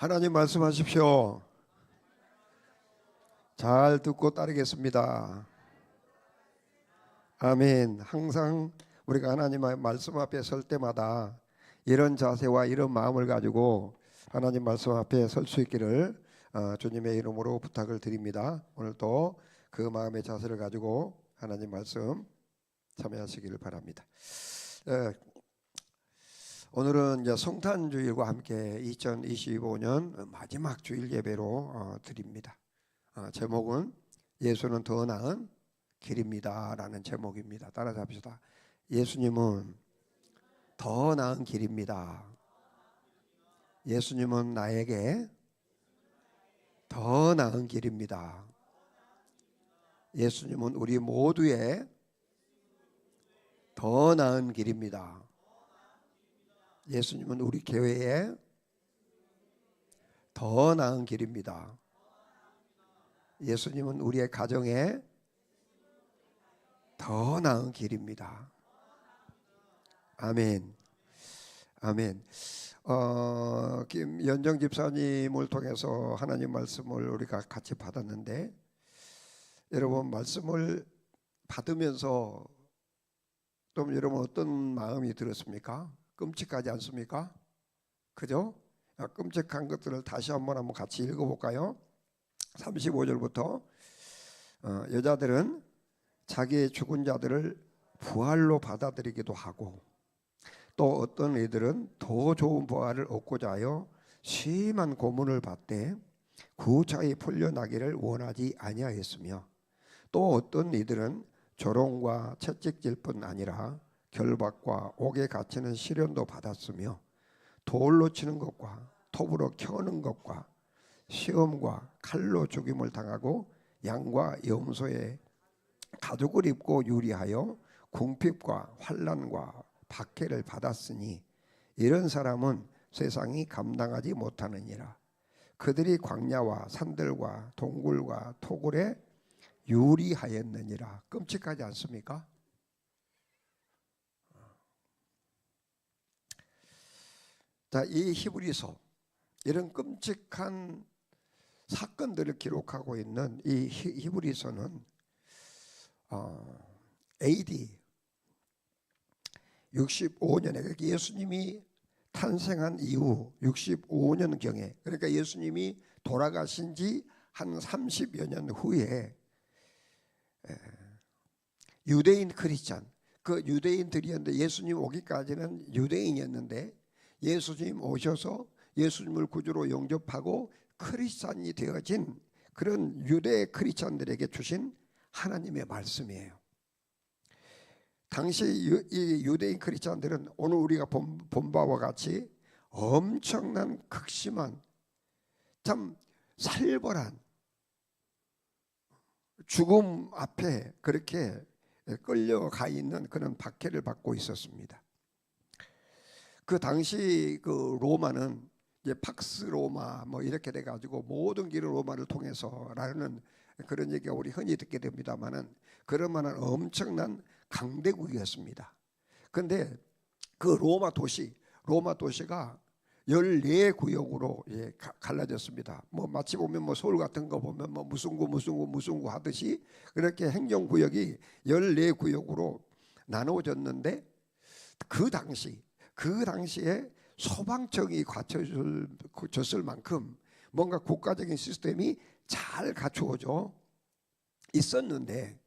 하나님 말씀하십시오. 잘 듣고 따르겠습니다. 아멘. 항상 우리가 하나님의 말씀 앞에 설 때마다 이런 자세와 이런 마음을 가지고 하나님 말씀 앞에 설 수 있기를 주님의 이름으로 부탁을 드립니다. 오늘도 그 마음의 자세를 가지고 하나님 말씀 참여하시기를 바랍니다. 오늘은 이제 성탄주일과 함께 2025년 마지막 주일 예배로 드립니다. 제목은 예수는 더 나은 길입니다 라는 제목입니다. 따라서 합시다. 예수님은 더 나은 길입니다. 예수님은 나에게 더 나은 길입니다. 예수님은 우리 모두의 더 나은 길입니다. 예수님은 우리 교회에 더 나은 길입니다. 예수님은 우리의 가정에 더 나은 길입니다. 아멘. 아멘. 김연정 집사님을 통해서 하나님 말씀을 우리가 같이 받았는데, 여러분 말씀을 받으면서 좀 여러분 어떤 마음이 들었습니까? 끔찍하지 않습니까? 그죠? 끔찍한 것들을 다시 한번 같이 읽어볼까요? 35절부터 여자들은 자기의 죽은 자들을 부활로 받아들이기도 하고, 또 어떤 이들은 더 좋은 부활을 얻고자 하여 심한 고문을 받되 구차히 풀려나기를 원하지 아니하였으며, 또 어떤 이들은 조롱과 채찍질 뿐 아니라 결박과 옥에 갇히는 시련도 받았으며, 돌로 치는 것과 톱으로 켜는 것과 시험과 칼로 죽임을 당하고 양과 염소의 가죽을 입고 유리하여 궁핍과 환난과 박해를 받았으니, 이런 사람은 세상이 감당하지 못하느니라. 그들이 광야와 산들과 동굴과 토굴에 유리하였느니라. 끔찍하지 않습니까? 자, 이 히브리서, 이런 끔찍한 사건들을 기록하고 있는 이 히브리서는 AD 65년에 예수님이 탄생한 이후 65년경에, 그러니까 예수님이 돌아가신 지 한 30여 년 후에 유대인 크리스찬, 그 유대인들이었는데, 예수님 오기까지는 유대인이었는데 예수님 오셔서 예수님을 구주로 영접하고 크리스찬이 되어진 그런 유대 크리스찬들에게 주신 하나님의 말씀이에요. 당시 이 유대인 크리스찬들은 오늘 우리가 본 바와 같이 엄청난 극심한, 참 살벌한 죽음 앞에 그렇게 끌려가 있는 그런 박해를 받고 있었습니다. 그 당시 그 로마는 이제 팍스 로마 뭐 이렇게 돼 가지고 모든 길을 로마를 통해서라는 그런 얘기가 우리 흔히 듣게 됩니다만은, 그런 만한 엄청난 강대국이었습니다. 그런데 그 로마 도시가 14구역으로 갈라졌습니다. 뭐 마치 보면 뭐 서울 같은 거 보면 뭐 무슨 구 하듯이 그렇게 행정구역이 14구역으로 나누어졌는데, 그 당시에 소방청이 갖춰졌을 만큼 뭔가 국가적인 시스템이 잘 갖추어져 있었는데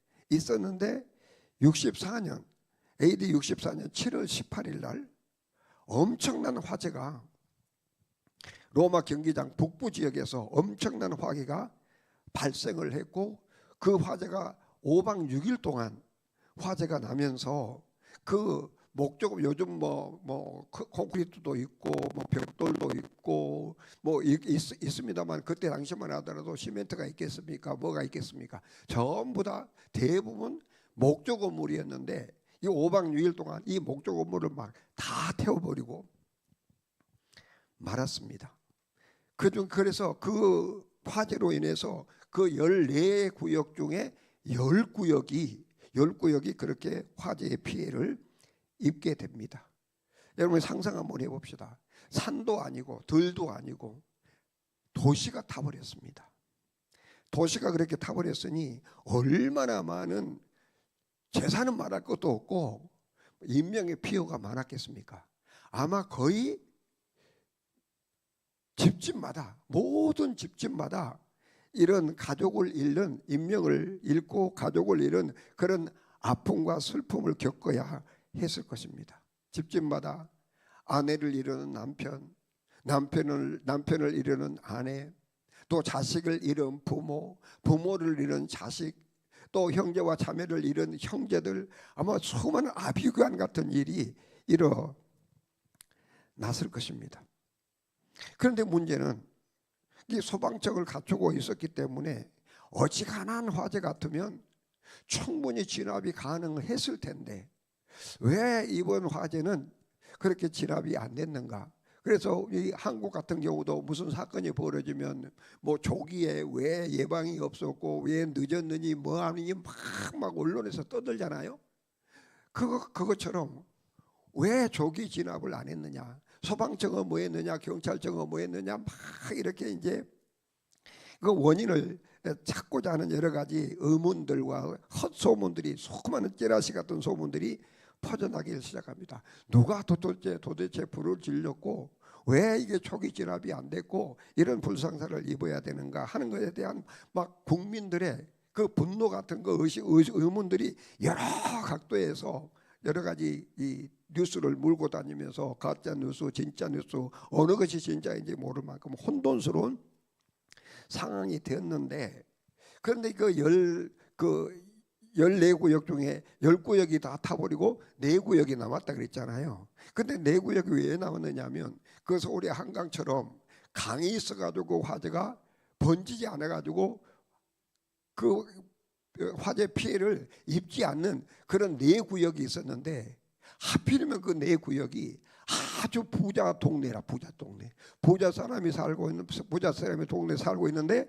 64년 AD 64년 7월 18일 날 엄청난 화재가 로마 경기장 북부 지역에서 엄청난 화재가 발생을 했고, 그 화재가 5박 6일 동안 화재가 나면서 그 목조금, 요즘 뭐 콘크리트도 있고 뭐 벽돌도 있고 뭐 있습니다만, 그때 당시만 하더라도 시멘트가 있겠습니까? 뭐가 있겠습니까? 전부 다 대부분 목조 건물이었는데, 이 5박 6일 동안 이 목조 건물을 막 다 태워버리고 말았습니다. 그래서 그 화재로 인해서 그 14구역 중에 10구역이 그렇게 화재의 피해를 입게 됩니다. 여러분 상상 한번 해봅시다. 산도 아니고 들도 아니고 도시가 타버렸습니다. 도시가 그렇게 타버렸으니 얼마나 많은 재산은 말할 것도 없고 인명의 피해가 많았겠습니까? 아마 거의 집집마다, 모든 집집마다 이런 가족을 잃는, 인명을 잃고 가족을 잃은 그런 아픔과 슬픔을 겪어야 했을 것입니다. 집집마다 아내를 잃은 남편, 남편을 잃은 아내, 또 자식을 잃은 부모, 부모를 잃은 자식, 또 형제와 자매를 잃은 형제들, 아마 수많은 아비규환 같은 일이 일어났을 것입니다. 그런데 문제는 이 소방책을 갖추고 있었기 때문에 어지간한 화재 같으면 충분히 진압이 가능했을 텐데 왜 이번 화재는 그렇게 진압이 안 됐는가? 그래서 이 한국 같은 경우도 무슨 사건이 벌어지면 뭐 조기에 왜 예방이 없었고 왜 늦었느니 뭐 하느니 막 언론에서 떠들잖아요. 그것처럼 왜 조기 진압을 안 했느냐? 소방청은 뭐 했느냐? 경찰청은 뭐 했느냐? 막 이렇게 이제 그 원인을 찾고자 하는 여러 가지 의문들과 헛소문들이, 수많은 찌라시 같은 소문들이 퍼져나기 시작합니다. 누가 도대체 불을 질렀고 왜 이게 초기 진압이 안 됐고 이런 불상사를 입어야 되는가 하는 것에 대한 막 국민들의 그 분노 같은 거 의문들이 여러 각도에서 여러 가지 이 뉴스를 몰고 다니면서 가짜 뉴스, 진짜 뉴스, 어느 것이 진짜인지 모를 만큼 혼돈스러운 상황이 되었는데, 그런데 그 14구역 중에 10구역이 다 타버리고 4구역이 남았다 그랬잖아요. 근데 4구역이 왜 남았느냐면 그 서울의 한강처럼 강이 있어가지고 화재가 번지지 않아가지고 그 화재 피해를 입지 않는 그런 4구역이 있었는데 하필이면 그 4구역이 아주 부자 동네라. 부자 동네, 부자 사람이 살고 있는, 부자 사람이 동네 살고 있는데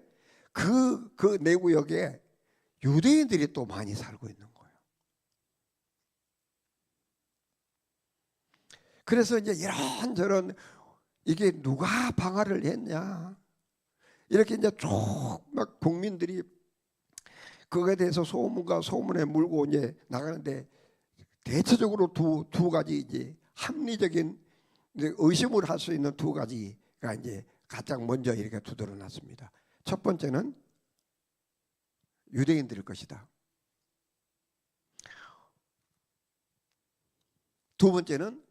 그 4구역에 유대인들이 또 많이 살고 있는 거예요. 그래서 이제 이런저런 이게 누가 방화를 했냐 이렇게 이제 쭉 막 국민들이 그거에 대해서 소문과 소문에 물고 이제 나가는데 대체적으로 두 가지 이제 합리적인 의심을 할 수 있는 2가지가 이제 가장 먼저 이렇게 두드러 놨습니다. 첫 번째는 유대인들일 것이다. 두 번째는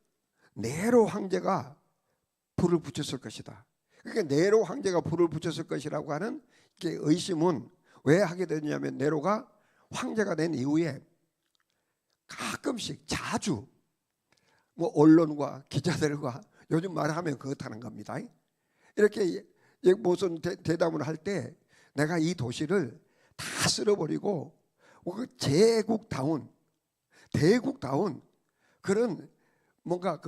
네로 황제가 불을 붙였을 것이다. 그러니까 네로 황제가 불을 붙였을 것이라고 하는 의심은 왜 하게 되냐면 네로가 황제가 된 이후에 가끔씩 자주 뭐 언론과 기자들과 요즘 말하면 그렇다는 겁니다. 이렇게 무슨 대담을 할 때 내가 이 도시를 다 쓸어버리고 제국다운 대국다운 그런 뭔가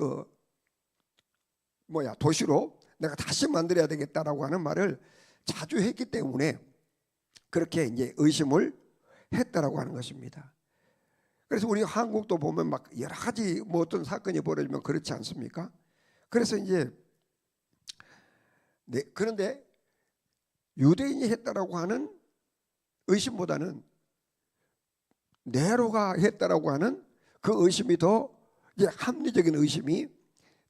도시로 내가 다시 만들어야 되겠다라고 하는 말을 자주 했기 때문에 그렇게 이제 의심을 했다라고 하는 것입니다. 그래서 우리 한국도 보면 막 여러 가지 뭐 어떤 사건이 벌어지면 그렇지 않습니까? 그래서 이제 그런데 유대인이 했다라고 하는 의심보다는 네로가 했다라고 하는 그 의심이 더 이제 합리적인 의심이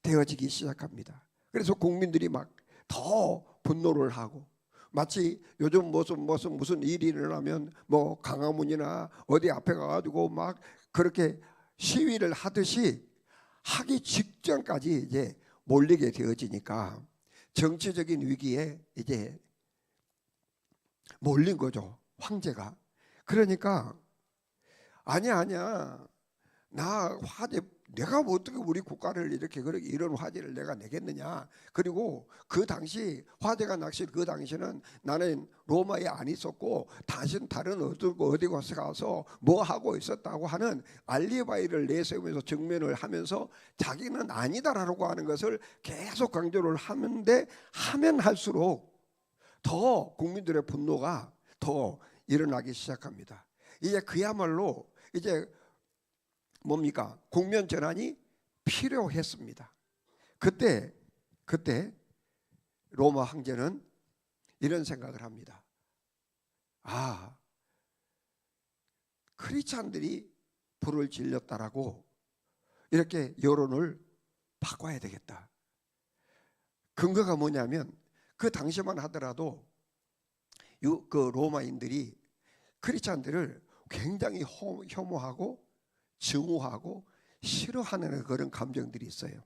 되어지기 시작합니다. 그래서 국민들이 막 더 분노를 하고 마치 요즘 무슨 일이 일어나면 뭐 강화문이나 어디 앞에 가가지고 막 그렇게 시위를 하듯이 하기 직전까지 이제 몰리게 되어지니까 정치적인 위기에 이제 몰린 거죠, 황제가. 그러니까 아니야 나 화재 내가 뭐 어떻게 우리 국가를 이렇게 이런 화재를 내가 내겠느냐. 그리고 그 당시 화재가 낚시 그 당시는 나는 로마에 안 있었고 당신 다른 어디 가서 뭐 하고 있었다고 하는 알리바이를 내세우면서 증명을 하면서 자기는 아니다라고 하는 것을 계속 강조를 하는데 하면 할수록 더 국민들의 분노가 더 일어나기 시작합니다. 이제 그야말로 이제 뭡니까? 국면 전환이 필요했습니다. 그때 로마 황제는 이런 생각을 합니다. 아, 크리스찬들이 불을 질렀다라고 이렇게 여론을 바꿔야 되겠다. 근거가 뭐냐면 그 당시만 하더라도 그 로마인들이 크리스찬들을 굉장히 혐오하고 증오하고 싫어하는 그런 감정들이 있어요.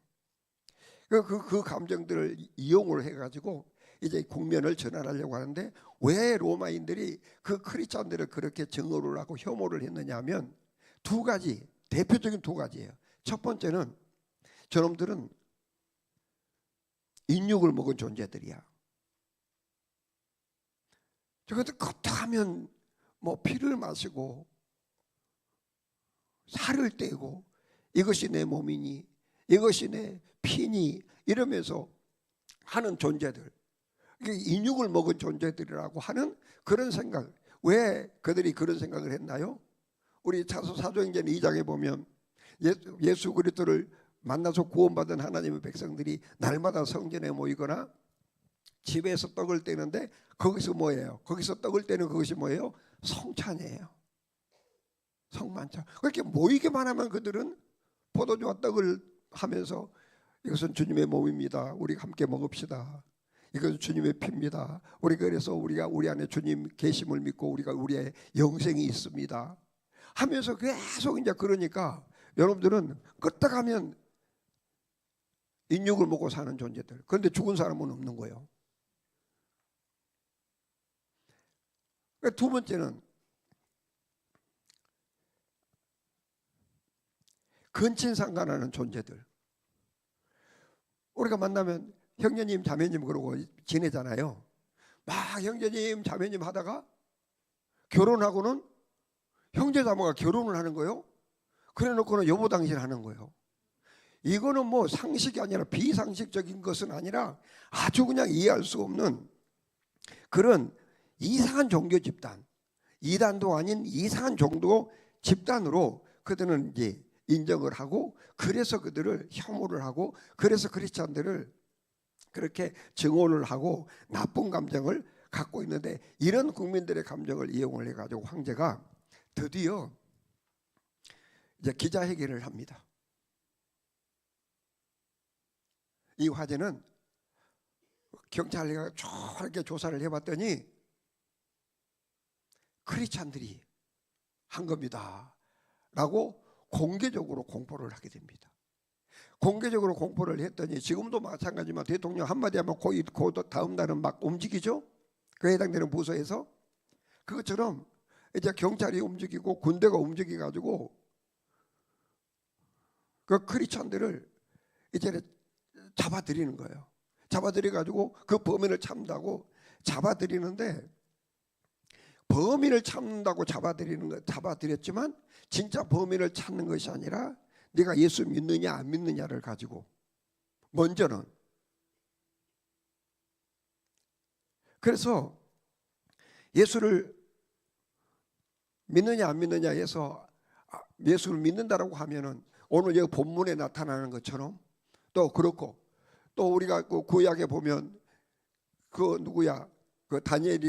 그 감정들을 이용을 해가지고 이제 국면을 전환하려고 하는데, 왜 로마인들이 그 크리스찬들을 그렇게 증오를 하고 혐오를 했느냐 하면 두 가지, 대표적인 두 가지예요. 첫 번째는 저놈들은 인육을 먹은 존재들이야. 저것들 겉하면 뭐 피를 마시고 살을 떼고 이것이 내 몸이니 이것이 내 피니 이러면서 하는 존재들, 인육을 먹은 존재들이라고 하는 그런 생각. 왜 그들이 그런 생각을 했나요? 우리 사도행전 2장에 보면 예수 그리스도를 만나서 구원받은 하나님의 백성들이 날마다 성전에 모이거나 집에서 떡을 떼는데 거기서 뭐예요? 거기서 떡을 떼는 그것이 뭐예요? 성찬이에요. 성만찬. 그렇게 모이기만 하면 그들은 포도주와 떡을 하면서 이것은 주님의 몸입니다. 우리 함께 먹읍시다. 이것은 주님의 피입니다. 우리가 그래서 우리 안에 주님 계심을 믿고 우리의 영생이 있습니다 하면서 계속 이제 그러니까 여러분들은 끄떡하면 인육을 먹고 사는 존재들. 그런데 죽은 사람은 없는 거예요. 두 번째는 근친상간하는 존재들. 우리가 만나면 형제님 자매님 그러고 지내잖아요. 막 형제님 자매님 하다가 결혼하고는 형제자매가 결혼을 하는 거예요. 그래 놓고는 여보당신 하는 거예요. 이거는 뭐 상식이 아니라 비상식적인 것은 아니라 아주 그냥 이해할 수 없는 그런 이상한 종교 집단, 이단도 아닌 이상한 종교 집단으로 그들은 이제 인정을 하고, 그래서 그들을 혐오를 하고, 그래서 크리스찬들을 그렇게 증오를 하고 나쁜 감정을 갖고 있는데, 이런 국민들의 감정을 이용을 해가지고 황제가 드디어 이제 기자회견을 합니다. 이 화제는 경찰이 저렇게 조사를 해봤더니 크리스찬들이 한 겁니다 라고 공개적으로 공포를 하게 됩니다. 공개적으로 공포를 했더니 지금도 마찬가지지만 대통령 한마디 하면 그 다음 날은 막 움직이죠. 그 해당되는 부서에서. 그것처럼 이제 경찰이 움직이고 군대가 움직여가지고 그 크리스찬들을 이제 잡아들이는 거예요. 잡아들여가지고 그 범인을 참다고 잡아들이는데, 범인을 찾는다고 잡아들였지만 진짜 범인을 찾는 것이 아니라 네가 예수 믿느냐 안 믿느냐를 가지고 먼저는. 그래서 예수를 믿느냐 안 믿느냐 해서 예수를 믿는다라고 하면은 오늘 여기 본문에 나타나는 것처럼 또 그렇고, 또 우리가 그 구약에 보면 그 누구야, 그 다니엘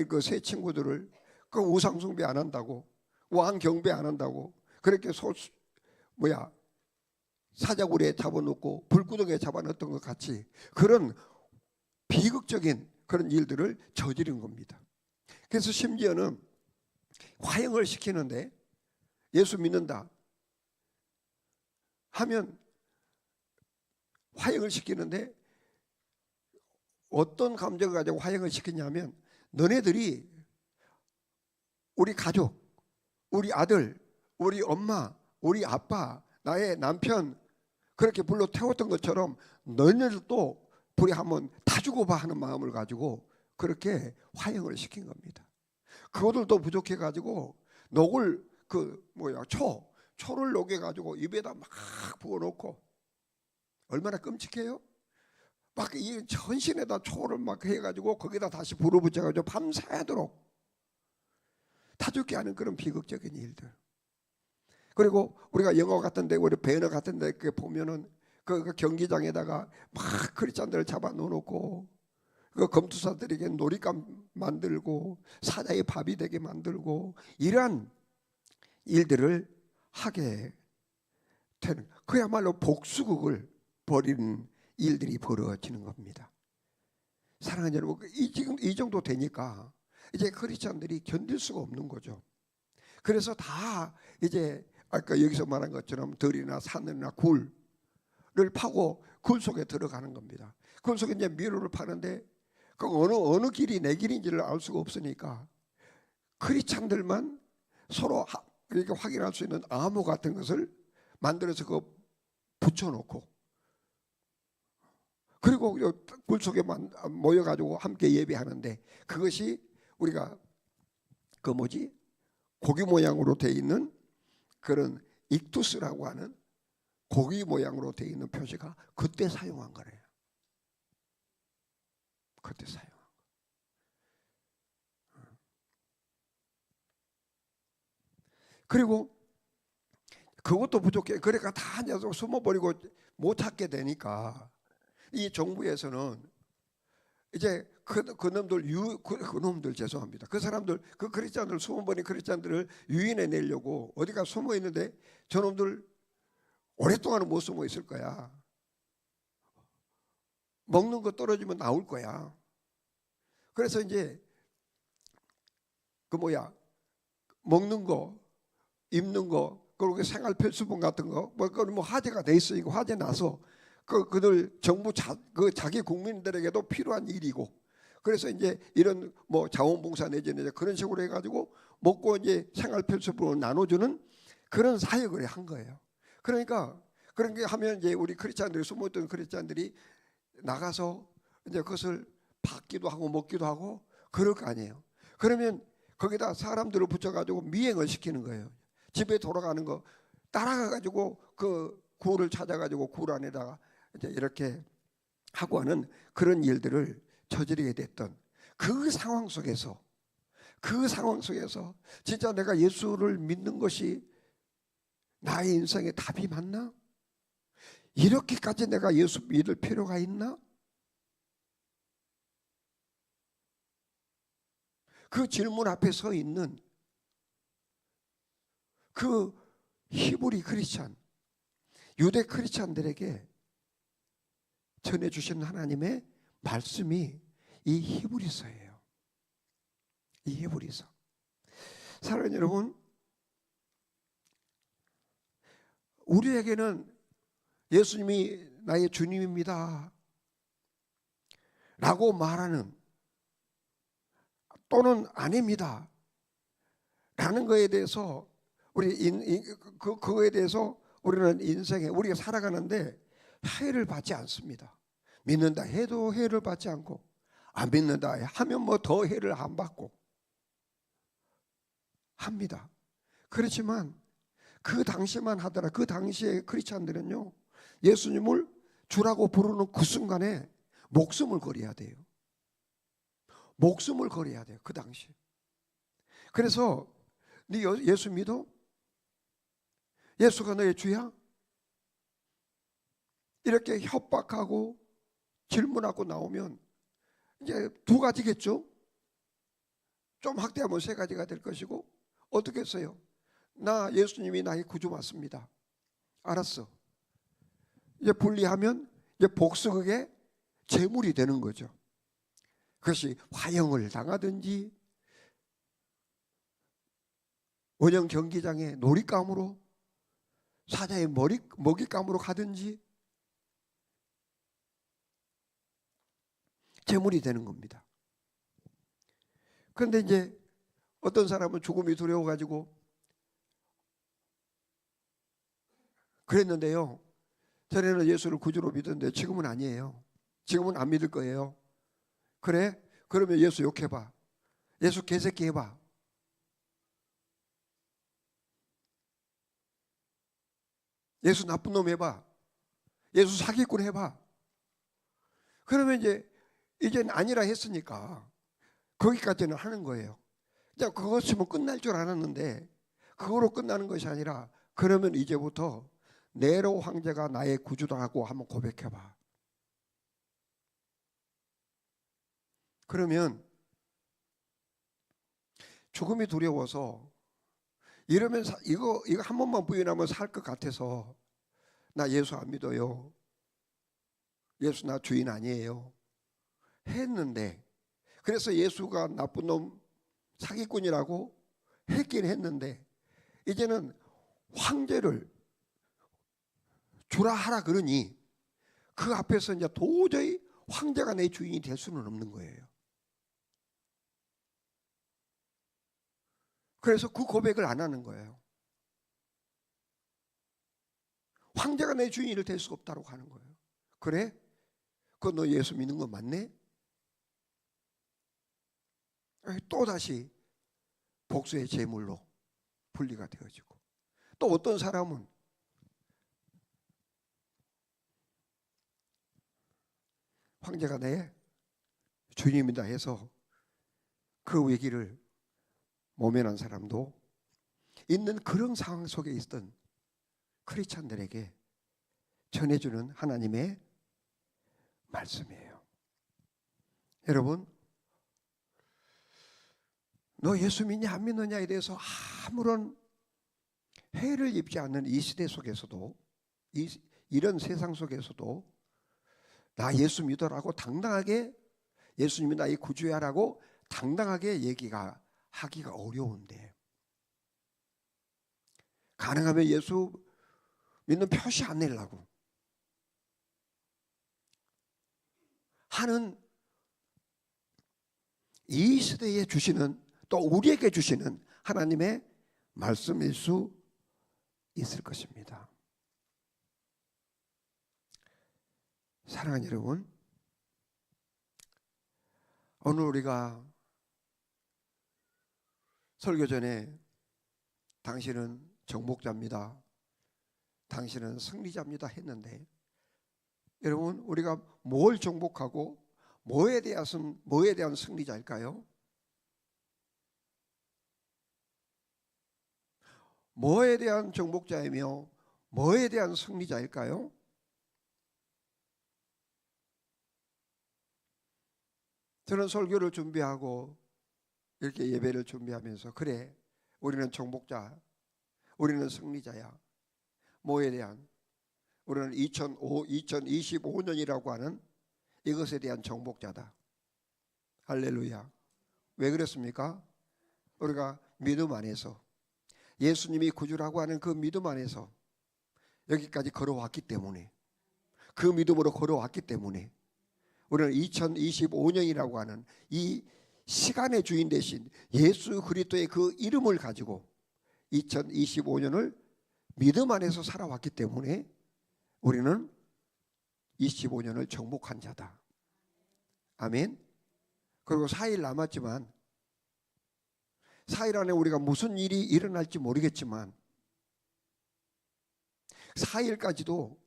그 세 친구들을 그 우상 숭배 안 한다고, 왕 경배 안 한다고 그렇게 사자굴에 잡아놓고 불구덩이에 잡아놓던 것 같이 그런 비극적인 그런 일들을 저지른 겁니다. 그래서 심지어는 화형을 시키는데, 예수 믿는다 하면 화형을 시키는데 어떤 감정을 가지고 화형을 시키냐면, 너네들이 우리 가족, 우리 아들, 우리 엄마, 우리 아빠, 나의 남편 그렇게 불러 태웠던 것처럼 너네들도 불에 한번 다 죽어봐 하는 마음을 가지고 그렇게 화형을 시킨 겁니다. 그것들도 부족해가지고 녹을 초를 녹여가지고 입에다 막 부어놓고, 얼마나 끔찍해요? 막 이 전신에다 초를 막 해가지고 거기다 다시 불을 붙여가지고 밤새도록 다 죽게 하는 그런 비극적인 일들. 그리고 우리가 영화 같은데, 우리 배너 같은데 그 보면은 그 경기장에다가 막 크리스찬들을 잡아 놓고 그 검투사들에게 놀잇감 만들고 사자의 밥이 되게 만들고 이러한 일들을 하게 되는, 그야말로 복수극을 벌이는 일들이 벌어지는 겁니다. 사랑하는 여러분, 지금 이 정도 되니까 이제 크리스찬들이 견딜 수가 없는 거죠. 그래서 다 이제 아까 여기서 말한 것처럼 들이나 사늘이나 굴을 파고 굴 속에 들어가는 겁니다. 굴 속에 이제 미로를 파는데 그 어느 길이 내 길인지를 알 수가 없으니까 크리스찬들만 서로 이렇게 확인할 수 있는 암호 같은 것을 만들어서 그 붙여놓고, 그리고 굴 속에 모여가지고 함께 예배하는데, 그것이 우리가 그 고기 모양으로 되어 있는 그런 익투스라고 하는 고기 모양으로 되어 있는 표시가 그때 사용한 거래요. 그때 사용한 거. 그리고 그것도 부족해. 그러니까 다 숨어버리고 못 찾게 되니까 이 정부에서는 이제 그놈들 죄송합니다. 그 사람들, 그 크리스찬들, 숨어버린 크리스찬들을 유인해 내려고 어디가 숨어 있는데 저놈들 오랫동안은 못 숨어 있을 거야. 먹는 거 떨어지면 나올 거야. 그래서 이제 먹는 거, 입는 거, 그리고 생활 필수품 같은 거, 뭐 화제가 돼 있으니까 화제 나서 그들 정부 자기 국민들에게도 필요한 일이고, 그래서 이제 이런 자원봉사 내지는 그런 식으로 해가지고 먹고 이제 생활 필수품을 나눠주는 그런 사역을 한 거예요. 그러니까 그런 게 하면 이제 우리 크리스찬들이, 숨어있던 크리스찬들이 나가서 이제 그것을 받기도 하고 먹기도 하고 그럴 거 아니에요. 그러면 거기다 사람들을 붙여가지고 미행을 시키는 거예요. 집에 돌아가는 거 따라가가지고 그 굴을 찾아가지고 굴 안에다가 이제 이렇게 하고 하는 그런 일들을 저지르게 됐던 그 상황 속에서 진짜 내가 예수를 믿는 것이 나의 인생의 답이 맞나? 이렇게까지 내가 예수 믿을 필요가 있나? 그 질문 앞에 서 있는 그 히브리 크리스찬, 유대 크리스찬들에게 전해주신 하나님의 말씀이 이 히브리서예요. 이 히브리서. 사랑하는 여러분, 우리에게는 예수님이 나의 주님입니다 라고 말하는, 또는 아닙니다 라는 거에 대해서 그거에 대해서 우리는 인생에 우리가 살아가는데 해를 받지 않습니다. 믿는다 해도 해를 받지 않고, 안 믿는다 하면 더 해를 안 받고 합니다. 그렇지만 그 당시만 하더라. 그 당시에 크리스찬들은요, 예수님을 주라고 부르는 그 순간에 목숨을 걸어야 돼요. 목숨을 걸어야 돼요. 그 당시. 그래서 네 예수 믿어? 예수가 너의 주야? 이렇게 협박하고 질문하고 나오면 이제 두 가지겠죠. 좀 확대하면 세 가지가 될 것이고, 어떻게 했어요? 나 예수님이 나의 구주 맞습니다. 알았어. 이제 분리하면 이제 복수극의 제물이 되는 거죠. 그것이 화형을 당하든지 원형 경기장의 놀잇감으로, 사자의 먹잇감으로 가든지 제물이 되는 겁니다. 그런데 이제 어떤 사람은 죽음이 두려워가지고 그랬는데요, 전에는 예수를 구주로 믿었는데 지금은 아니에요. 지금은 안 믿을 거예요. 그래? 그러면 예수 욕해봐. 예수 개새끼 해봐. 예수 나쁜 놈 해봐. 예수 사기꾼 해봐. 그러면 이제는 아니라 했으니까 거기까지는 하는 거예요. 그것이면 끝날 줄 알았는데 그거로 끝나는 것이 아니라, 그러면 이제부터 네로 황제가 나의 구주다라고 한번 고백해봐. 그러면 죽음이 두려워서 이러면 이거 한 번만 부인하면 살 것 같아서 나 예수 안 믿어요. 예수 나 주인 아니에요. 했는데 그래서 예수가 나쁜 놈 사기꾼이라고 했긴 했는데 이제는 황제를 주라 하라 그러니 그 앞에서 이제 도저히 황제가 내 주인이 될 수는 없는 거예요. 그래서 그 고백을 안 하는 거예요. 황제가 내 주인이 될 수 없다고 하는 거예요. 그래? 그거 너 예수 믿는 거 맞네? 또다시 복수의 제물로 분리가 되어지고 또 어떤 사람은 황제가 내 주님이다 해서 그 얘기를 모면한 사람도 있는 그런 상황 속에 있던 크리스찬들에게 전해주는 하나님의 말씀이에요. 여러분, 너 예수 믿냐 안 믿느냐에 대해서 아무런 해를 입지 않는 이 시대 속에서도 이런 세상 속에서도 나 예수 믿어라고 당당하게 예수님이 나의 구주야라고 당당하게 하기가 어려운데 가능하면 예수 믿는 표시 안 내려고 하는 이 시대에 주시는 또 우리에게 주시는 하나님의 말씀일 수 있을 것입니다. 사랑하는 여러분, 오늘 우리가 설교 전에 당신은 정복자입니다, 당신은 승리자입니다 했는데 여러분 우리가 뭘 정복하고 뭐에 대한 승리자일까요? 뭐에 대한 정복자이며 뭐에 대한 승리자일까요? 저는 설교를 준비하고 이렇게 예배를 준비하면서 그래 우리는 정복자, 우리는 승리자야. 뭐에 대한? 우리는 2025년이라고 하는 이것에 대한 정복자다. 할렐루야. 왜 그랬습니까? 우리가 믿음 안에서 예수님이 구주라고 하는 그 믿음 안에서 여기까지 걸어왔기 때문에 그 믿음으로 걸어왔기 때문에 우리는 2025년이라고 하는 이 시간의 주인 되신 예수 그리스도의 그 이름을 가지고 2025년을 믿음 안에서 살아왔기 때문에 우리는 25년을 정복한 자다. 아멘. 그리고 4일 남았지만 4일 안에 우리가 무슨 일이 일어날지 모르겠지만 4일까지도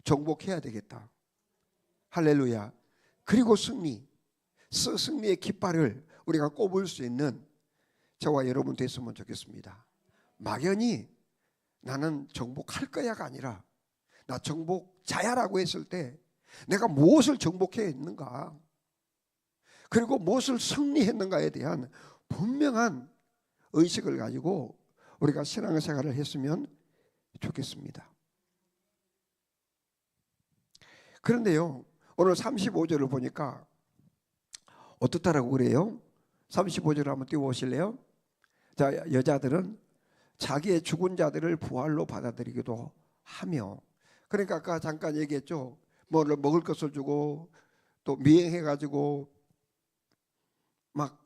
정복해야 되겠다. 할렐루야. 그리고 승리의 깃발을 우리가 꼽을 수 있는 저와 여러분 됐으면 좋겠습니다. 막연히 나는 정복할 거야가 아니라 나 정복자야라고 했을 때 내가 무엇을 정복해야 했는가 그리고 무엇을 승리했는가에 대한 분명한 의식을 가지고 우리가 신앙생활을 했으면 좋겠습니다. 그런데요 오늘 35절을 보니까 어떻다라고 그래요? 35절 한번 띄워보실래요? 자, 여자들은 자기의 죽은 자들을 부활로 받아들이기도 하며 그러니까 아까 잠깐 얘기했죠. 뭐를 먹을 것을 주고 또 미행해가지고 막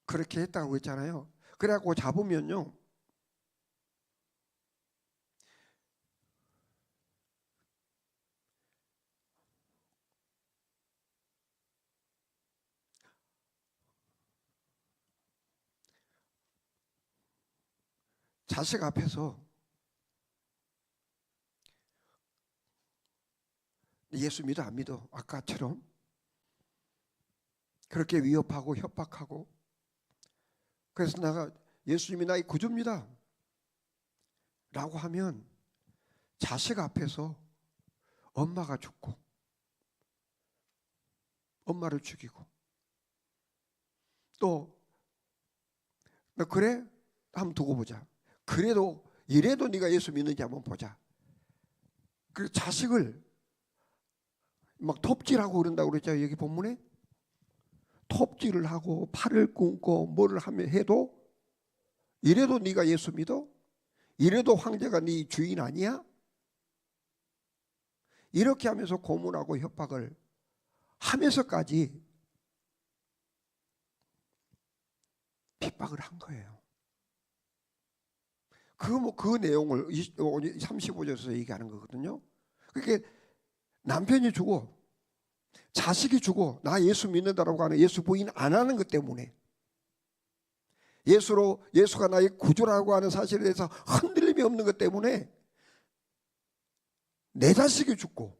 그렇게 했다고 했잖아요. 그래갖고 잡으면요 자식 앞에서 예수 믿어 안 믿어 아까처럼 그렇게 위협하고 협박하고 그래서 내가 예수님이 나의 구주입니다 라고 하면 자식 앞에서 엄마가 죽고 엄마를 죽이고 또 너 그래? 한번 두고 보자. 그래도 이래도 네가 예수 믿는지 한번 보자. 그 자식을 막 톱질하고 그런다고 그랬죠. 여기 본문에 톱질을 하고 팔을 끊고 뭐를 하면 해도 이래도 네가 예수 믿어? 이래도 황제가 네 주인 아니야? 이렇게 하면서 고문하고 협박을 하면서까지 핍박을 한 거예요. 그 내용을 35절에서 얘기하는 거거든요. 그게 남편이 죽어, 자식이 죽어, 나 예수 믿는다라고 하는 예수 부인 안 하는 것 때문에, 예수가 나의 구주라고 하는 사실에 대해서 흔들림이 없는 것 때문에 내 자식이 죽고,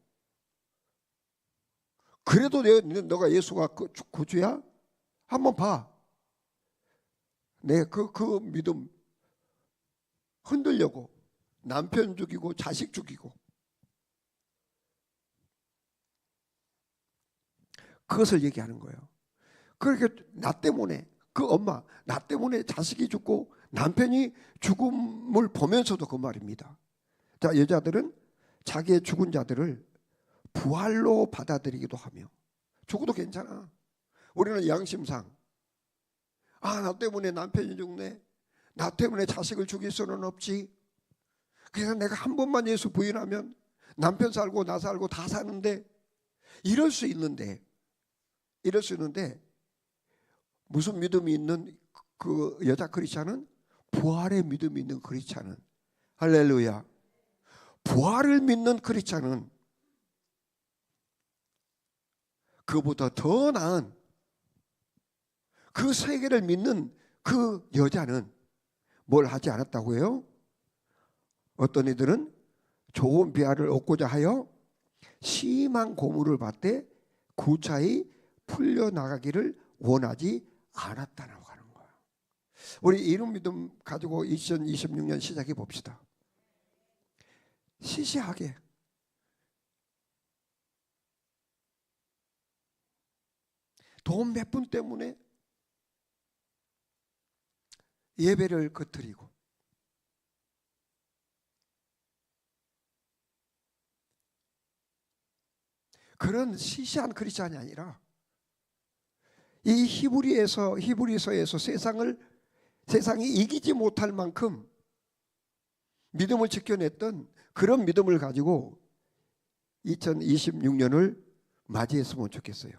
그래도 너가 예수가 구주야? 한번 봐. 내 그 믿음 흔들려고 남편 죽이고 자식 죽이고, 그것을 얘기하는 거예요. 그렇게 나 때문에, 그 엄마 나 때문에 자식이 죽고 남편이 죽음을 보면서도 그 말입니다. 자, 여자들은 자기의 죽은 자들을 부활로 받아들이기도 하며, 죽어도 괜찮아. 우리는 양심상 나 때문에 남편이 죽네, 나 때문에 자식을 죽일 수는 없지, 그래서 내가 한 번만 예수 부인하면 남편 살고 나 살고 다 사는데, 이럴 수 있는데 무슨 믿음이 있는 그 여자 크리스찬은, 부활의 믿음이 있는 크리스찬은, 할렐루야, 부활을 믿는 크리스찬은 그보다 더 나은 그 세계를 믿는 그 여자는 뭘 하지 않았다고 해요? 어떤 이들은 좋은 비화를 얻고자 하여 심한 고문을 받되 구차히 풀려나가기를 원하지 않았다라고 하는 거예요. 우리 이런 믿음 가지고 2026년 시작해 봅시다. 시시하게, 돈 몇 푼 때문에 예배를 거스리고, 그런 시시한 크리스찬이 아니라 이 히브리서에서 세상이 이기지 못할 만큼 믿음을 지켜냈던 그런 믿음을 가지고 2026년을 맞이했으면 좋겠어요.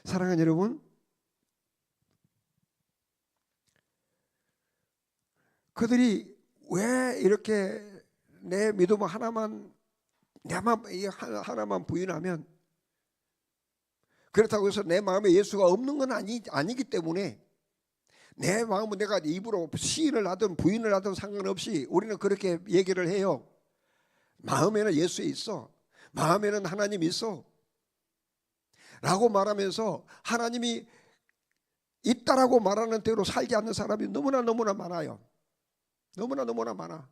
사랑하는 여러분, 그들이 왜 이렇게 내 믿음 하나만 부인하면, 그렇다고 해서 내 마음에 예수가 없는 건 아니기 때문에, 내 마음은 내가 입으로 시인을 하든 부인을 하든 상관없이 우리는 그렇게 얘기를 해요. 마음에는 예수 있어, 마음에는 하나님 있어 라고 말하면서 하나님이 있다라고 말하는 대로 살지 않는 사람이 너무나 많아요. 너무나 많아.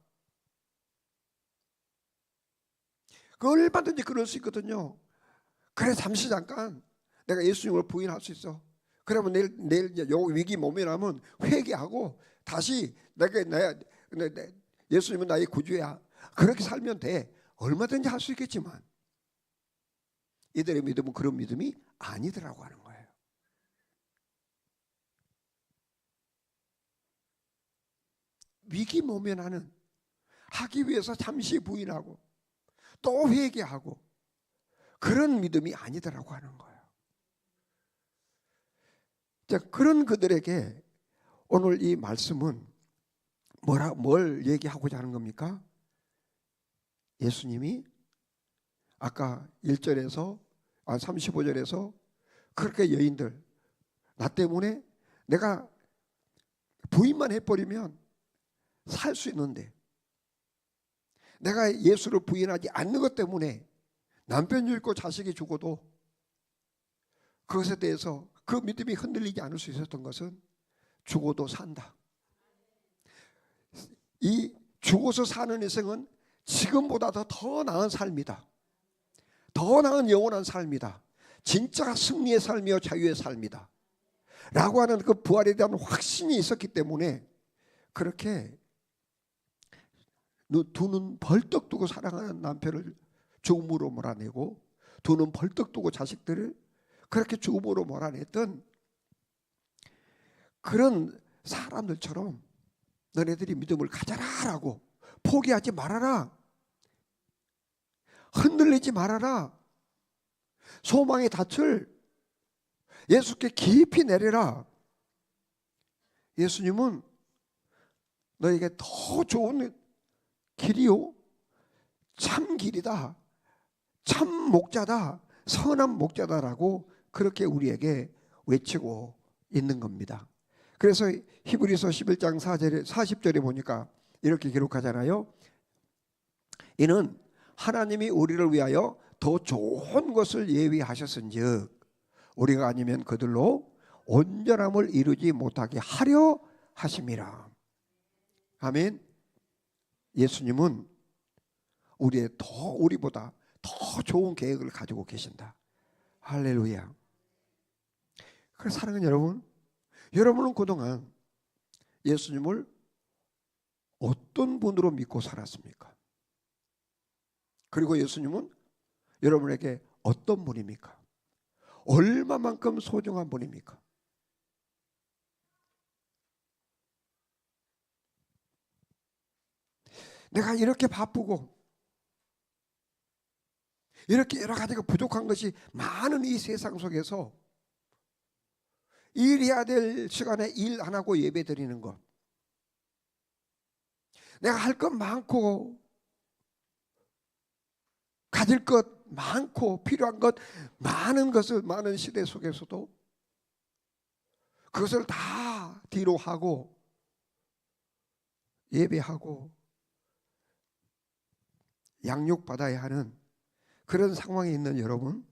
그 얼마든지 그럴 수 있거든요. 그래, 잠깐 내가 예수님을 부인할 수 있어. 그러면 내일 요 위기 모면하면 회개하고 다시 내가 예수님은 나의 구주야, 그렇게 살면 돼. 얼마든지 할 수 있겠지만 이들의 믿음은 그런 믿음이 아니더라고 하는 거예요. 위기 모면하는, 하기 위해서 잠시 부인하고 또 회개하고, 그런 믿음이 아니더라고 하는 거예요. 자, 그런 그들에게 오늘 이 말씀은 뭘 얘기하고자 하는 겁니까? 예수님이 아까 1절에서 35절에서 그렇게 여인들, 나 때문에 내가 부인만 해버리면 살 수 있는데, 내가 예수를 부인하지 않는 것 때문에 남편 죽고 자식이 죽어도 그것에 대해서 그 믿음이 흔들리지 않을 수 있었던 것은, 죽어도 산다. 이 죽어서 사는 인생은 지금보다 더 나은 삶이다. 더 나은 영원한 삶이다. 진짜 승리의 삶이요 자유의 삶이다 라고 하는 그 부활에 대한 확신이 있었기 때문에 그렇게 두 눈 벌떡 뜨고 사랑하는 남편을 죽음으로 몰아내고 두 눈 벌떡 뜨고 자식들을 그렇게 죽음으로 몰아냈던 그런 사람들처럼 너네들이 믿음을 가져라라고, 포기하지 말아라, 흔들리지 말아라, 소망의 닻을 예수께 깊이 내려라. 예수님은 너에게 더 좋은 길이요, 참 길이다, 참 목자다, 선한 목자다라고 그렇게 우리에게 외치고 있는 겁니다. 그래서 히브리서 11장 4절에 40절에 보니까 이렇게 기록하잖아요. 이는 하나님이 우리를 위하여 더 좋은 것을 예비하셨은즉 우리가 아니면 그들로 온전함을 이루지 못하게 하려 하심이라. 아멘. 예수님은 우리보다 더 좋은 계획을 가지고 계신다. 할렐루야. 그래서 사랑하는 여러분, 여러분은 그동안 예수님을 어떤 분으로 믿고 살았습니까? 그리고 예수님은 여러분에게 어떤 분입니까? 얼마만큼 소중한 분입니까? 내가 이렇게 바쁘고 이렇게 여러 가지가 부족한 것이 많은 이 세상 속에서 일해야 될 시간에 일 안 하고 예배 드리는 것, 내가 할 것 많고 가질 것 많고 필요한 것 많은 것을, 많은 시대 속에서도 그것을 다 뒤로 하고 예배하고 양육받아야 하는 그런 상황에 있는 여러분,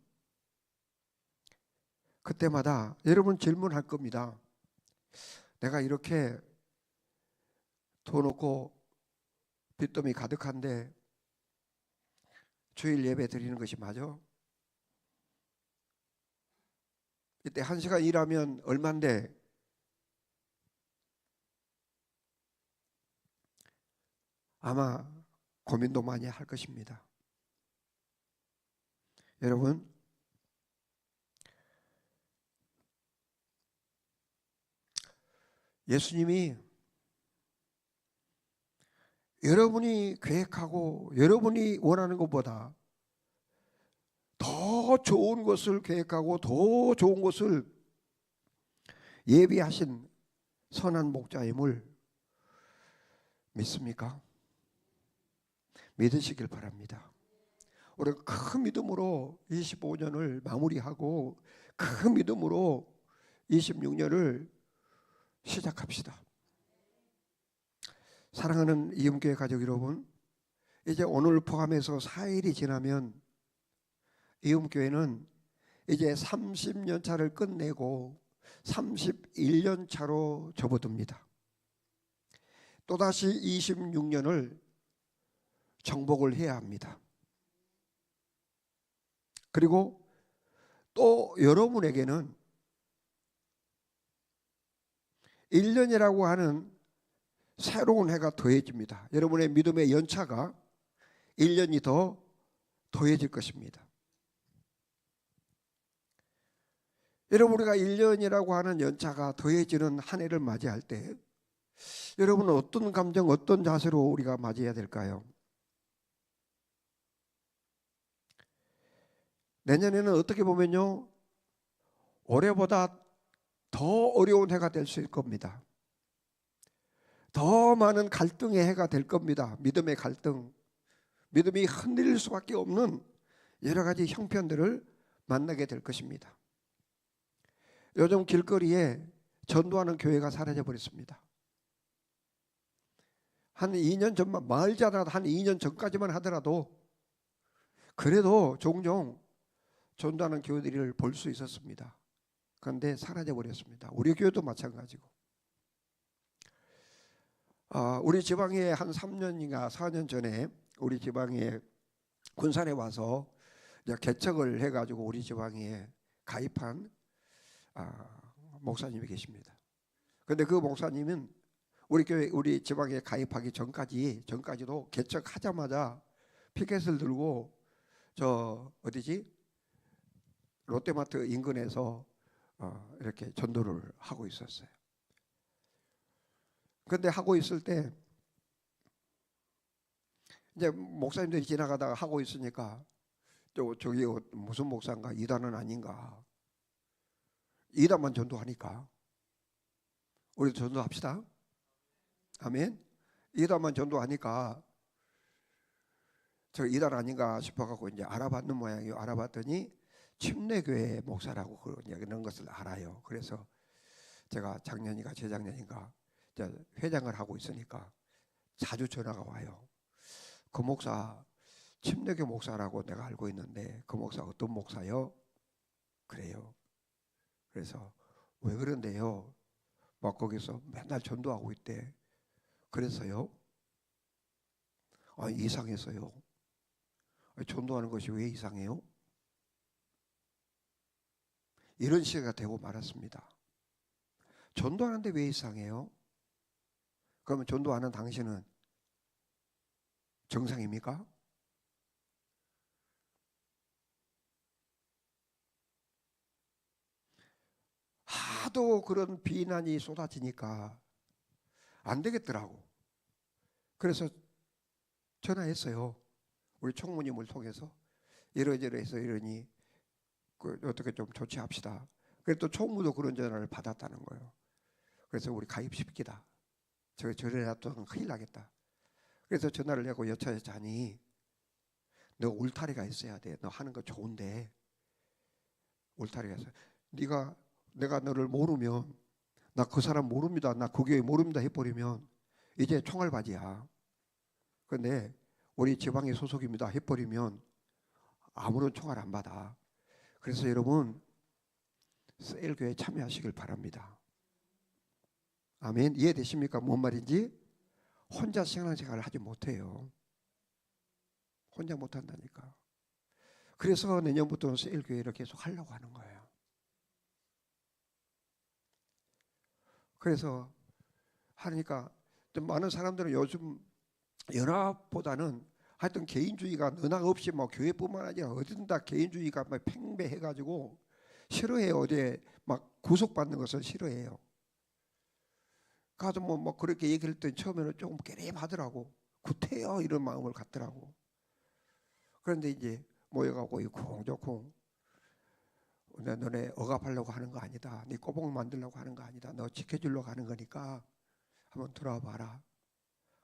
그때마다 여러분 질문할 겁니다. 내가 이렇게 돈 없고 빚더미 가득한데 주일 예배 드리는 것이 맞아? 이때 1시간 일하면 얼만데? 아마 고민도 많이 할 것입니다. 여러분, 예수님이 여러분이 계획하고 여러분이 원하는 것보다 더 좋은 것을 계획하고 더 좋은 것을 예비하신 선한 목자임을 믿습니까? 믿으시길 바랍니다. 우리가 큰 믿음으로 25년을 마무리하고 큰 믿음으로 26년을 시작합시다. 사랑하는 이음교회 가족 여러분, 이제 오늘 포함해서 4일이 지나면 이음교회는 이제 30년 차를 끝내고 31년 차로 접어듭니다. 또다시 26년을 정복을 해야 합니다. 그리고 또 여러분에게는 1년이라고 하는 새로운 해가 더해집니다. 여러분의 믿음의 연차가 1년이 더 더해질 것입니다. 여러분, 우리가 1년이라고 하는 연차가 더해지는 한 해를 맞이할 때 여러분은 어떤 감정, 어떤 자세로 우리가 맞이해야 될까요? 내년에는 어떻게 보면요, 올해보다 더 어려운 해가 될 수 있을 겁니다. 더 많은 갈등의 해가 될 겁니다. 믿음의 갈등, 믿음이 흔들릴 수밖에 없는 여러 가지 형편들을 만나게 될 것입니다. 요즘 길거리에 전도하는 교회가 사라져 버렸습니다. 한 2년 전만, 말지 않아도 한 2년 전까지만 하더라도 그래도 종종 전도하는 교회들을 볼 수 있었습니다. 그런데 사라져 버렸습니다. 우리 교회도 마찬가지고. 우리 지방에 한 3년인가 4년 전에 우리 지방에 군산에 와서 개척을 해가지고 우리 지방에 가입한 목사님이 계십니다. 근데 그 목사님은 우리 교회, 우리 지방에 가입하기 전까지도 개척하자마자 피켓을 들고 저 어디지? 롯데마트 인근에서 이렇게 전도를 하고 있었어요. 근데 하고 있을 때 이제 목사님들이 지나가다가 하고 있으니까 저기 무슨 목사인가, 이단은 아닌가, 이단만 전도하니까 우리도 전도합시다. 아멘. 이단만 전도하니까 저 이단 아닌가 싶어갖고 이제 알아봤는 모양이에요. 알아봤더니 침례교회 목사라고 그런 것을 알아요. 그래서 제가 작년인가 재작년인가 회장을 하고 있으니까 자주 전화가 와요. 그 목사 침례교 목사라고 내가 알고 있는데 그 목사 어떤 목사요? 그래요. 그래서 왜 그런데요? 막 거기서 맨날 전도하고 있대. 그래서요? 이상해서요. 전도하는 것이 왜 이상해요? 이런 시기가 되고 말았습니다. 전도하는데 왜 이상해요? 그러면 전도하는 당신은 정상입니까? 하도 그런 비난이 쏟아지니까 안 되겠더라고. 그래서 전화했어요. 우리 총무님을 통해서 이러저러해서 이러니 어떻게 좀 조치합시다. 그래서 또 총무도 그런 전화를 받았다는 거예요. 그래서 우리 가입시키다. 저래 놔두면 큰일 나겠다. 그래서 전화를 하고 여차여차하니 너 울타리가 있어야 돼. 너 하는 거 좋은데 울타리가 있어. 내가 너를 모르면 나 그 사람 모릅니다. 나 그 교회 모릅니다 해버리면 이제 총알바지야. 근데 우리 지방의 소속입니다 해버리면 아무런 총알 안 받아. 그래서 여러분 세일교회 참여하시길 바랍니다. 아멘. 이해되십니까? 뭔 말인지? 혼자 신앙생활을 하지 못해요. 혼자 못한다니까. 그래서 내년부터는 세일교회를 계속 하려고 하는 거예요. 그래서 하니까 많은 사람들은 요즘 연합보다는 하여튼 개인주의가 너나 없이 뭐 교회뿐만 아니라 어디든 다 개인주의가 막 팽배해가지고 싫어해요. 어디에 막 구속받는 것을 싫어해요. 가서 뭐 그렇게 얘기를 했더니 처음에는 조금 깨림하더라고. 구태여 이런 마음을 갖더라고. 그런데 이제 모여가고 이쿵저쿵 너네 억압하려고 하는 거 아니다. 네 꼬봉 만들려고 하는 거 아니다. 너 지켜주려고 하는 거니까 한번 들어와 봐라.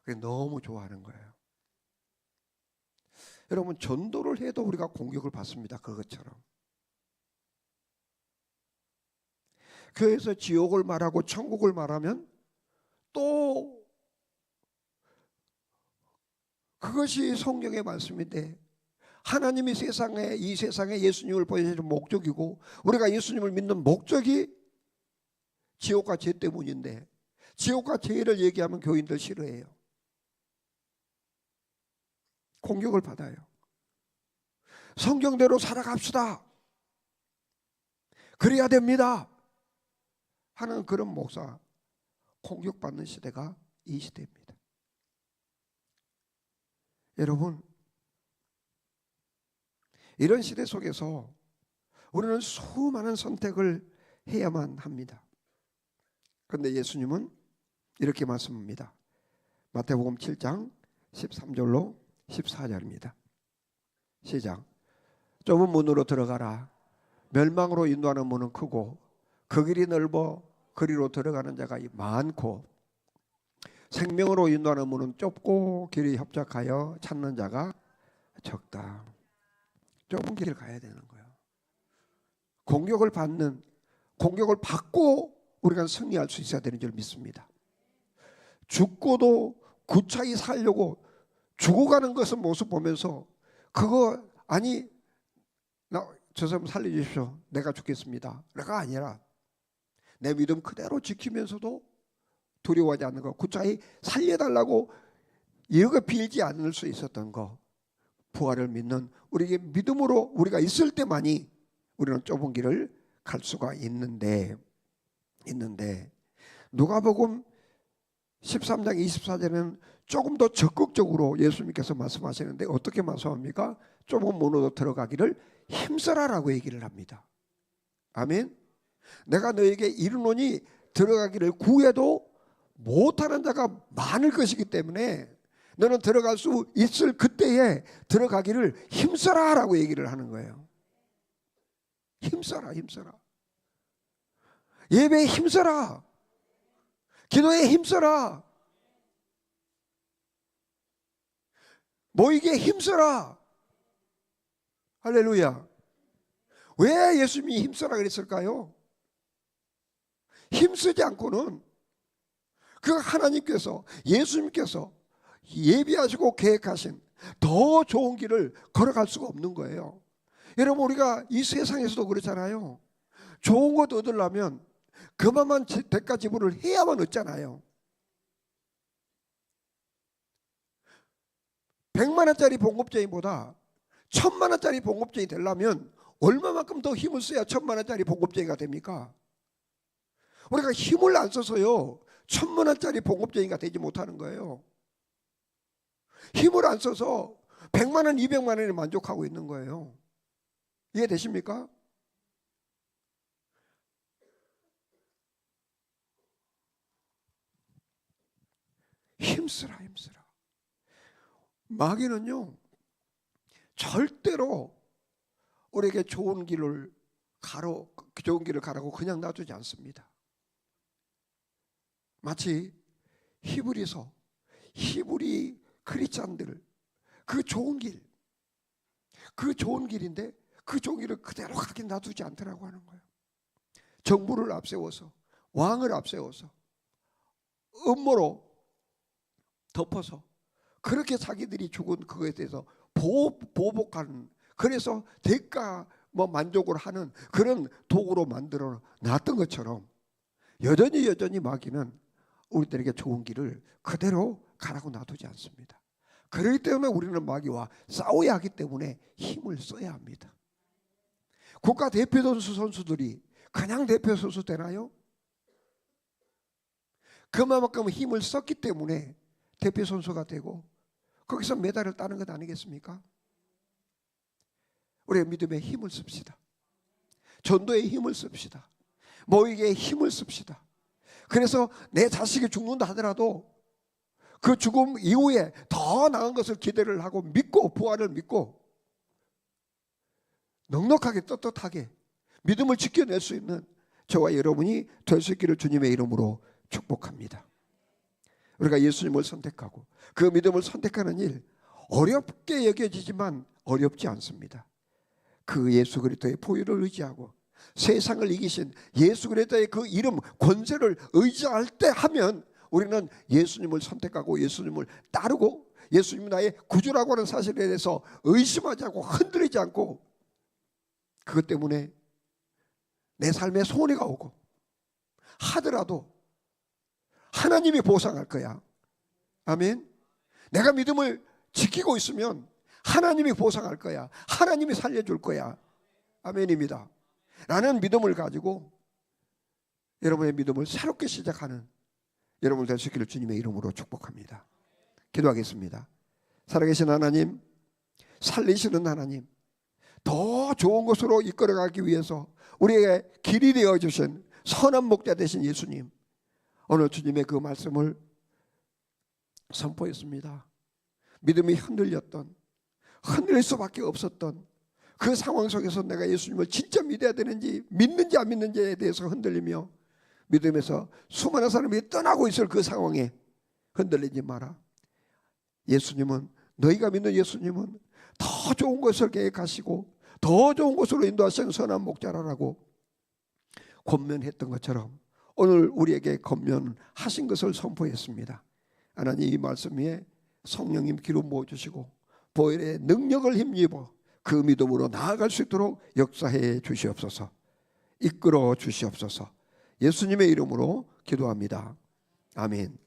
그게 너무 좋아하는 거예요. 여러분 전도를 해도 우리가 공격을 받습니다. 그것처럼. 교회에서 지옥을 말하고 천국을 말하면 또 그것이 성경의 말씀인데 하나님이 이 세상에 예수님을 보여주는 목적이고 우리가 예수님을 믿는 목적이 지옥과 죄 때문인데 지옥과 죄를 얘기하면 교인들 싫어해요. 공격을 받아요. 성경대로 살아갑시다. 그래야 됩니다. 하는 그런 목사 공격받는 시대가 이 시대입니다. 여러분 이런 시대 속에서 우리는 수많은 선택을 해야만 합니다. 그런데 예수님은 이렇게 말씀합니다. 마태복음 7장 13절로 14절입니다. 시작. 좁은 문으로 들어가라. 멸망으로 인도하는 문은 크고 그 길이 넓어 그리로 들어가는 자가 많고 생명으로 인도하는 문은 좁고 길이 협착하여 찾는 자가 적다. 좁은 길을 가야 되는 거예요. 공격을 받고 우리가 승리할 수 있어야 되는 줄 믿습니다. 죽고도 구차히 살려고 죽어가는 것은 모습 보면서 그거 아니 저 사람 살려주십시오. 내가 죽겠습니다. 내가 아니라 내 믿음 그대로 지키면서도 두려워하지 않는 것, 구차히 살려달라고 이거 빌지 않을 수 있었던 것, 부활을 믿는 우리에게 믿음으로 우리가 있을 때만이 우리는 좁은 길을 갈 수가 있는데 있는데 누가복음 13장 24절에는 조금 더 적극적으로 예수님께서 말씀하시는데 어떻게 말씀합니까? 좁은 문으로 들어가기를 힘써라라고 얘기를 합니다. 아멘. 내가 너에게 이르노니 들어가기를 구해도 못하는 자가 많을 것이기 때문에 너는 들어갈 수 있을 그때에 들어가기를 힘써라라고 얘기를 하는 거예요. 힘써라, 힘써라. 예배에 힘써라. 기도에 힘써라. 모이기에 힘써라. 할렐루야. 왜 예수님이 힘써라 그랬을까요? 힘쓰지 않고는 그 하나님께서, 예수님께서 예비하시고 계획하신 더 좋은 길을 걸어갈 수가 없는 거예요. 여러분, 우리가 이 세상에서도 그렇잖아요. 좋은 것 얻으려면 그만한 대가 지불을 해야만 얻잖아요. 100만 원짜리 봉급쟁이보다 1000만 원짜리 봉급쟁이 되려면 얼마만큼 더 힘을 써야 1000만 원짜리 봉급쟁이가 됩니까? 우리가 힘을 안 써서요 1000만 원짜리 봉급쟁이가 되지 못하는 거예요. 힘을 안 써서 100만 원, 200만 원에 만족하고 있는 거예요. 이해되십니까? 힘쓰라, 힘쓰라. 마귀는요 절대로 우리에게 좋은 길을 가라고 그냥 놔두지 않습니다. 마치 히브리 크리스찬들 그 좋은 길인데 그 좋은 길을 그대로 가게 놔두지 않더라고 하는 거예요. 정부를 앞세워서, 왕을 앞세워서, 음모로 덮어서 그렇게 자기들이 죽은 그거에 대해서 보복하는, 그래서 대가 만족을 하는 그런 도구로 만들어 놨던 것처럼 여전히 마귀는 우리들에게 좋은 길을 그대로 가라고 놔두지 않습니다. 그렇기 때문에 우리는 마귀와 싸워야 하기 때문에 힘을 써야 합니다. 국가 대표 선수들이 그냥 대표 선수 되나요? 그만큼 힘을 썼기 때문에 대표 선수가 되고 거기서 메달을 따는 것 아니겠습니까? 우리의 믿음에 힘을 씁시다. 전도에 힘을 씁시다. 모이기에 힘을 씁시다. 그래서 내 자식이 죽는다 하더라도 그 죽음 이후에 더 나은 것을 기대를 하고 믿고 부활을 믿고 넉넉하게 떳떳하게 믿음을 지켜낼 수 있는 저와 여러분이 될 수 있기를 주님의 이름으로 축복합니다. 우리가 예수님을 선택하고 그 믿음을 선택하는 일 어렵게 여겨지지만 어렵지 않습니다. 그 예수 그리스도의 보혈을 의지하고 세상을 이기신 예수 그리스도의 그 이름 권세를 의지할 때 하면 우리는 예수님을 선택하고 예수님을 따르고 예수님이 나의 구주라고 하는 사실에 대해서 의심하지 않고 흔들리지 않고 그것 때문에 내 삶에 손해가 오고 하더라도 하나님이 보상할 거야. 아멘. 내가 믿음을 지키고 있으면 하나님이 보상할 거야. 하나님이 살려줄 거야. 아멘입니다. 라는 믿음을 가지고 여러분의 믿음을 새롭게 시작하는 여러분 될 수 있기를 주님의 이름으로 축복합니다. 기도하겠습니다. 살아계신 하나님, 살리시는 하나님, 더 좋은 곳으로 이끌어가기 위해서 우리에게 길이 되어주신 선한 목자 되신 예수님, 오늘 주님의 그 말씀을 선포했습니다. 믿음이 흔들릴 수밖에 없었던 그 상황 속에서 내가 예수님을 진짜 믿어야 되는지 믿는지 안 믿는지에 대해서 흔들리며 믿음에서 수많은 사람이 떠나고 있을 그 상황에 흔들리지 마라. 예수님은, 너희가 믿는 예수님은 더 좋은 것을 계획하시고 더 좋은 곳으로 인도하시는 선한 목자라고 권면했던 것처럼 오늘 우리에게 권면하신 것을 선포했습니다. 하나님, 이 말씀 위에 성령님 기름 부어주시고 보혈의 능력을 힘입어 그 믿음으로 나아갈 수 있도록 역사해 주시옵소서. 이끌어 주시옵소서. 예수님의 이름으로 기도합니다. 아멘.